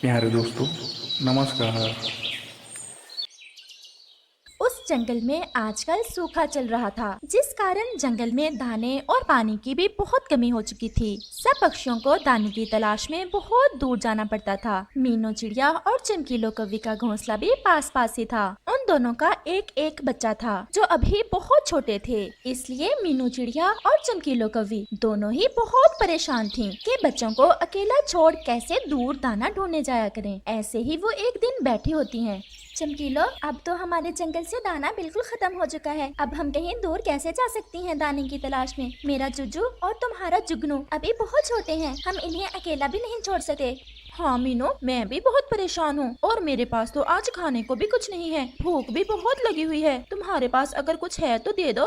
प्यारे दोस्तों, नमस्कार। उस जंगल में आजकल सूखा चल रहा था, जिस कारण जंगल में दाने और पानी की भी बहुत कमी हो चुकी थी। सब पक्षियों को दाने की तलाश में बहुत दूर जाना पड़ता था। मीनू चिड़िया और चमकीलो कौवी का घोंसला भी पास पास ही था। उन दोनों का एक एक बच्चा था, जो अभी बहुत छोटे थे। इसलिए मीनू चिड़िया और चमकीलो कौवी दोनों ही बहुत परेशान थीं कि बच्चों को अकेला छोड़ कैसे दूर दाना ढूंढने जाया करें। ऐसे ही वो एक दिन बैठी होती हैं। चमकीलो, अब तो हमारे जंगल से दाना बिल्कुल खत्म हो चुका है। अब हम कहीं दूर कैसे जा सकती हैं दाने की तलाश में? मेरा जुजू और तुम्हारा जुगनू अभी बहुत छोटे हैं, हम इन्हें अकेला भी नहीं छोड़ सके। हाँ मीनू, मैं भी बहुत परेशान हूँ और मेरे पास तो आज खाने को भी कुछ नहीं है। भूख भी बहुत लगी हुई है। तुम्हारे पास अगर कुछ है तो दे दो।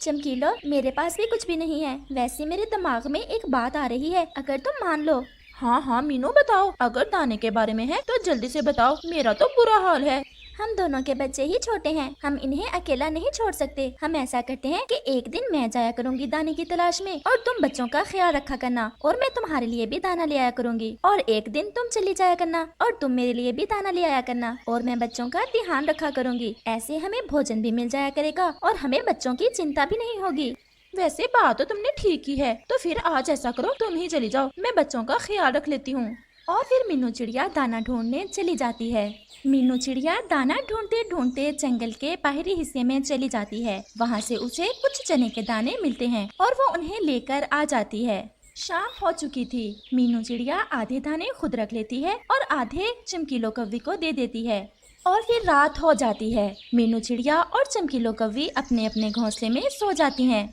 चमकीलो, मेरे पास भी कुछ भी नहीं है। वैसे मेरे दिमाग में एक बात आ रही है, अगर तुम मान लो। हाँ हाँ मीनू, बताओ। अगर दाने के बारे में है तो जल्दी से बताओ, मेरा तो बुरा हाल है। हम दोनों के बच्चे ही छोटे हैं, हम इन्हें अकेला नहीं छोड़ सकते। हम ऐसा करते हैं कि एक दिन मैं जाया करूंगी दाने की तलाश में और तुम बच्चों का ख्याल रखा करना, और मैं तुम्हारे लिए भी दाना ले आया करूंगी। और एक दिन तुम चली जाया करना और तुम मेरे लिए भी दाना ले आया करना, और मैं बच्चों का ध्यान रखा करूंगी। ऐसे हमें भोजन भी मिल जाया करेगा और हमें बच्चों की चिंता भी नहीं होगी। वैसे बात तो तुमने ठीक ही है, तो फिर आज ऐसा करो, तुम ही चली जाओ, मैं बच्चों का ख्याल रख लेती हूँ। और फिर मीनू चिड़िया दाना ढूंढने चली जाती है। मीनू चिड़िया दाना ढूंढते ढूंढते जंगल के बाहरी हिस्से में चली जाती है। वहाँ से उसे कुछ चने के दाने मिलते हैं और वो उन्हें लेकर आ जाती है। शाम हो चुकी थी। मीनू चिड़िया आधे दाने खुद रख लेती है और आधे चमकीलो कौवी को दे देती है। और फिर रात हो जाती है। मीनू चिड़िया और चमकीलो कौवी अपने अपने घोंसले में सो जाती हैं।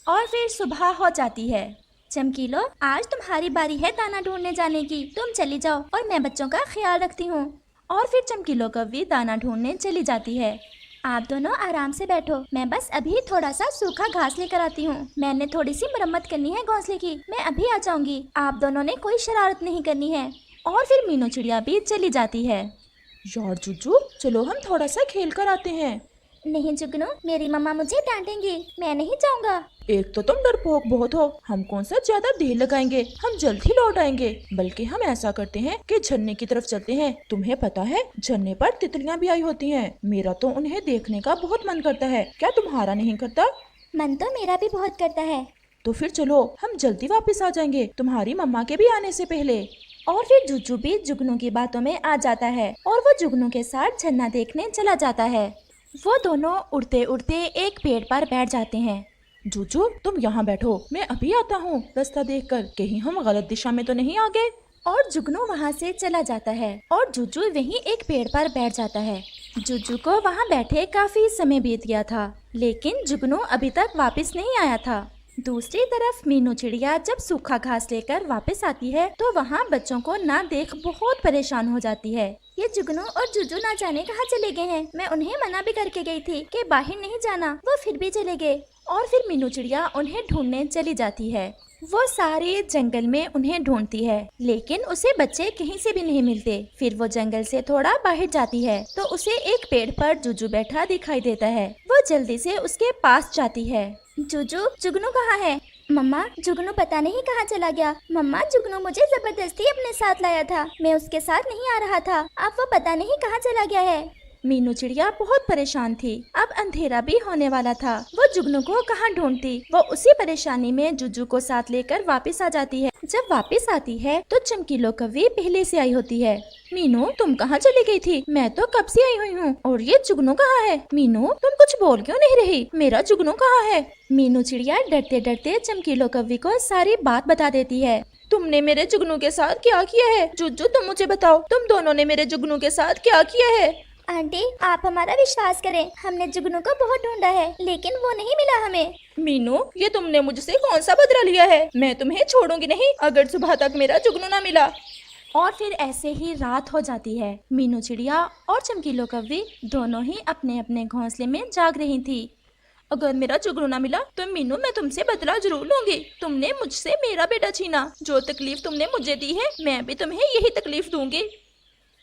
और फिर सुबह हो जाती है। चमकीलो, आज तुम्हारी बारी है दाना ढूंढने जाने की, तुम चली जाओ और मैं बच्चों का ख्याल रखती हूँ। और फिर चमकीलो कौवी दाना ढूंढने चली जाती है। आप दोनों आराम से बैठो, मैं बस अभी थोड़ा सा सूखा घास लेकर आती हूँ। मैंने थोड़ी सी मरम्मत करनी है घोंसले की, मैं अभी आ जाऊंगी। आप दोनों ने कोई शरारत नहीं करनी है। और फिर मीनू चिड़िया भी चली जाती है। यार जुजू, चलो हम थोड़ा सा खेल कर आते हैं। नहीं जुगनू, मेरी मम्मा मुझे डांटेंगी, मैं नहीं जाऊंगा। एक तो तुम डरपोक बहुत हो, हम कौन सा ज्यादा देर लगाएंगे, हम जल्द ही लौट आएंगे। बल्कि हम ऐसा करते हैं कि झरने की तरफ चलते हैं। तुम्हें पता है झरने पर तितलियां भी आई होती हैं। मेरा तो उन्हें देखने का बहुत मन करता है, क्या तुम्हारा नहीं करता? मन तो मेरा भी बहुत करता है। तो फिर चलो, हम जल्दी वापस आ जाएंगे, तुम्हारी मम्मा के भी आने से पहले। और फिर जुजू भी जुगनू की बातों में आ जाता है और वो जुगनू के साथ झरना देखने चला जाता है। वो दोनों उड़ते उड़ते एक पेड़ पर बैठ जाते हैं। जुजू, तुम यहाँ बैठो, मैं अभी आता हूँ रास्ता देखकर, कहीं हम गलत दिशा में तो नहीं आ गए। और जुगनू वहाँ से चला जाता है और जुजू वहीं एक पेड़ पर बैठ जाता है। जुजू को वहाँ बैठे काफी समय बीत गया था, लेकिन जुगनू अभी तक वापस नहीं आया था। दूसरी तरफ मीनू चिड़िया जब सूखा घास लेकर वापस आती है तो वहाँ बच्चों को ना देख बहुत परेशान हो जाती है। ये जुगनू और जुजू ना जाने कहाँ चले गए हैं। मैं उन्हें मना भी करके गई थी कि बाहर नहीं जाना, वो फिर भी चले गए। और फिर मीनू चिड़िया उन्हें ढूंढने चली जाती है। वो सारे जंगल में उन्हें ढूंढती है, लेकिन उसे बच्चे कहीं से भी नहीं मिलते। फिर वो जंगल से थोड़ा बाहर जाती है तो उसे एक पेड़ पर जुजू बैठा दिखाई देता है। वो जल्दी से उसके पास जाती है। जुजू, जुगनू कहाँ है? मम्मा, जुगनू पता नहीं कहाँ चला गया। मम्मा, जुगनू मुझे जबरदस्ती अपने साथ लाया था, मैं उसके साथ नहीं आ रहा था। अब वो पता नहीं कहाँ चला गया है। मीनू चिड़िया बहुत परेशान थी। अब अंधेरा भी होने वाला था। वो जुगनू को कहाँ ढूंढती। वो उसी परेशानी में जुजू को साथ लेकर वापस आ जाती है। जब वापस आती है तो चमकीलो कौवी पहले से आई होती है। मीनू, तुम कहाँ चली गई थी? मैं तो कब से आई हुई हूँ। और ये जुगनू कहाँ है? मीनू, तुम कुछ बोल क्यों नहीं रही? मेरा जुगनू कहाँ है? मीनू चिड़िया डरते डरते चमकीलो कौवी को सारी बात बता देती है। तुमने मेरे जुगनू के साथ क्या किया है? जुजू, तुम मुझे बताओ, तुम दोनों ने मेरे जुगनू के साथ क्या किया है? आंटी, आप हमारा विश्वास करें, हमने जुगनू को बहुत ढूंढा है, लेकिन वो नहीं मिला हमें। मीनू, ये तुमने मुझसे कौन सा बदला लिया है? मैं तुम्हें छोड़ूंगी नहीं अगर सुबह तक मेरा जुगनू ना मिला। और फिर ऐसे ही रात हो जाती है। मीनू चिड़िया और चमकीलो कौवी दोनों ही अपने अपने घोंसले में जाग रही थी। अगर मेरा जुगनू ना मिला तो मीनू, मैं तुमसे बदला जरूर लूंगी। तुमने मुझसे मेरा बेटा छीना, जो तकलीफ तुमने मुझे दी है मैं भी तुम्हें यही तकलीफ दूंगी।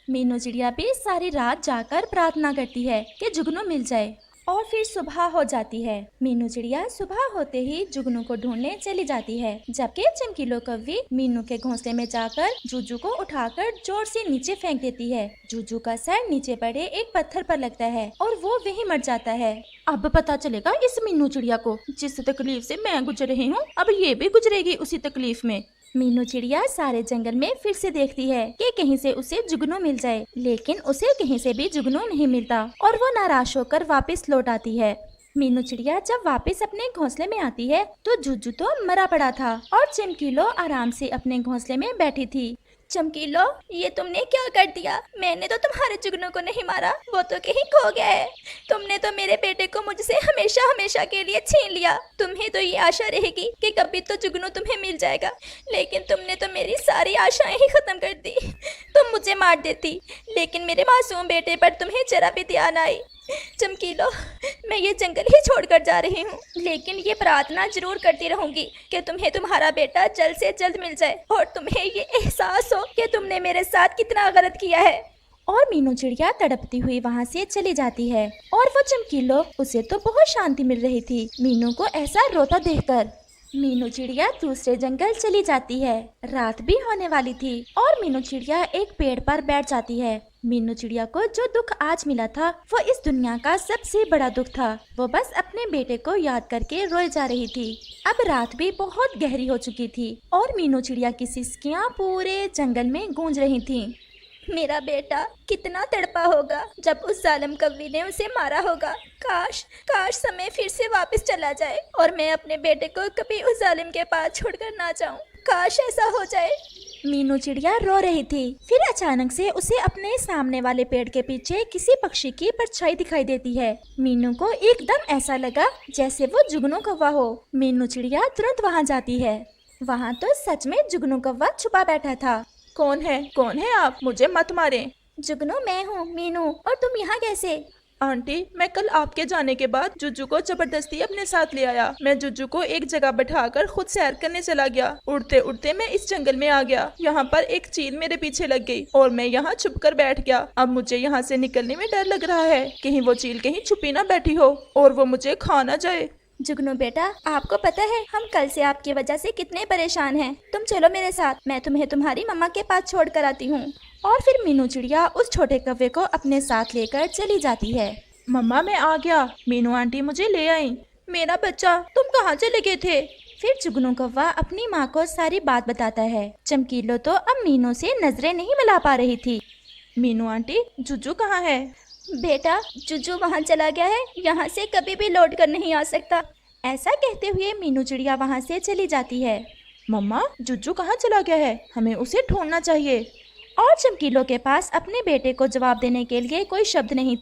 मीनू चिड़िया भी सारी रात जाकर प्रार्थना करती है कि जुगनू मिल जाए। और फिर सुबह हो जाती है। मीनू चिड़िया सुबह होते ही जुगनू को ढूंढने चली जाती है, जबकि चमकीलो कौवी मीनू के घोंसले में जाकर जुजू को उठाकर जोर से नीचे फेंक देती है। जुजू का सर नीचे पड़े एक पत्थर पर लगता है और वो वहीं मर जाता है। अब पता चलेगा इस मीनू चिड़िया को जिस तकलीफ से मैं गुजर रही हूँ, अब ये भी गुजरेगी उसी तकलीफ में। मीनू चिड़िया सारे जंगल में फिर से देखती है कि कहीं से उसे जुगनू मिल जाए, लेकिन उसे कहीं से भी जुगनू नहीं मिलता और वो नाराज होकर वापस लौट आती है। मीनू चिड़िया जब वापस अपने घोंसले में आती है तो जुजू तो मरा पड़ा था और चमकीलो आराम से अपने घोंसले में बैठी थी। चमकीलो, ये तुमने क्या कर दिया? मैंने तो तुम्हारे जुगनू को नहीं मारा, वो तो कहीं खो गया है। तुमने तो मेरे बेटे को मुझसे हमेशा हमेशा के लिए छीन लिया। तुम्हें तो ये आशा रहेगी कि कभी तो जुगनू तुम्हें मिल जाएगा, लेकिन तुमने तो मेरी सारी आशाएं ही खत्म कर दी। तुम मुझे मार देती, लेकिन मेरे मासूम बेटे पर तुम्हें जरा भी ध्यान आई। चमकीलो, मैं ये जंगल ही छोड़कर जा रही हूँ, लेकिन ये प्रार्थना जरूर करती रहूंगी कि तुम्हें तुम्हारा बेटा जल्द से जल्द मिल जाए और तुम्हें ये एहसास हो कि तुमने मेरे साथ कितना गलत किया है। और मीनू चिड़िया तड़पती हुई वहाँ से चली जाती है और वो चमकीलो, उसे तो बहुत शांति मिल रही थी मीनू को ऐसा रोता देखकर। मीनू चिड़िया दूसरे जंगल चली जाती है। रात भी होने वाली थी और मीनू चिड़िया एक पेड़ पर बैठ जाती है। मीनू चिड़िया को जो दुख आज मिला था वो इस दुनिया का सबसे बड़ा दुख था। वो बस अपने बेटे को याद करके रोए जा रही थी। अब रात भी बहुत गहरी हो चुकी थी और मीनू चिड़िया की सिसकियाँ पूरे जंगल में गूंज रही थीं। मेरा बेटा कितना तड़पा होगा जब उस जालिम कौवी ने उसे मारा होगा। काश काश समय फिर से वापस चला जाए और मैं अपने बेटे को कभी उस जालिम के पास छोड़कर ना जाऊं। काश ऐसा हो जाए। मीनू चिड़िया रो रही थी। फिर अचानक से उसे अपने सामने वाले पेड़ के पीछे किसी पक्षी की परछाई दिखाई देती है। मीनू को एकदम ऐसा लगा जैसे वो जुगनू कौवा हो। मीनू चिड़िया तुरंत वहाँ जाती है। वहाँ तो सच में जुगनू कौवा छुपा बैठा था। कौन है आप? मुझे मत मारें। जुगनू मैं हूँ मीनू, और तुम यहाँ कैसे? आंटी, मैं कल आपके जाने के बाद जुज्जू को जबरदस्ती अपने साथ ले आया। मैं जुज्जू को एक जगह बैठाकर खुद सैर करने चला गया। उड़ते उड़ते मैं इस जंगल में आ गया। यहाँ पर एक चील मेरे पीछे लग गई और मैं यहाँ छुप कर बैठ गया। अब मुझे यहाँ से निकलने में डर लग रहा है, कहीं वो चील कहीं छुपी ना बैठी हो और वो मुझे खा ना जाए। जुगनू बेटा, आपको पता है हम कल से आपकी वजह से कितने परेशान हैं। तुम चलो मेरे साथ, मैं तुम्हें तुम्हारी मम्मा के पास छोड़ कर आती हूँ। और फिर मीनू चिड़िया उस छोटे कौवे को अपने साथ लेकर चली जाती है। मम्मा, मैं आ गया। मीनू आंटी मुझे ले आई। मेरा बच्चा, तुम कहाँ चले गए थे? फिर जुगनू कौवा अपनी माँ को सारी बात बताता है। चमकीलो तो अब मीनू से नजरें नहीं मिला पा रही थी। मीनू आंटी, जुज्जू कहाँ है? बेटा, जुज्जू वहाँ चला गया है, यहाँ से कभी भी लौट कर नहीं आ सकता। ऐसा कहते हुए मीनू चिड़िया वहाँ से चली जाती है। मम्मा, जुज्जू कहाँ चला गया है? हमें उसे ढूंढना चाहिए। और चमकीलो के पास अपने बेटे को जवाब देने के लिए कोई शब्द नहीं।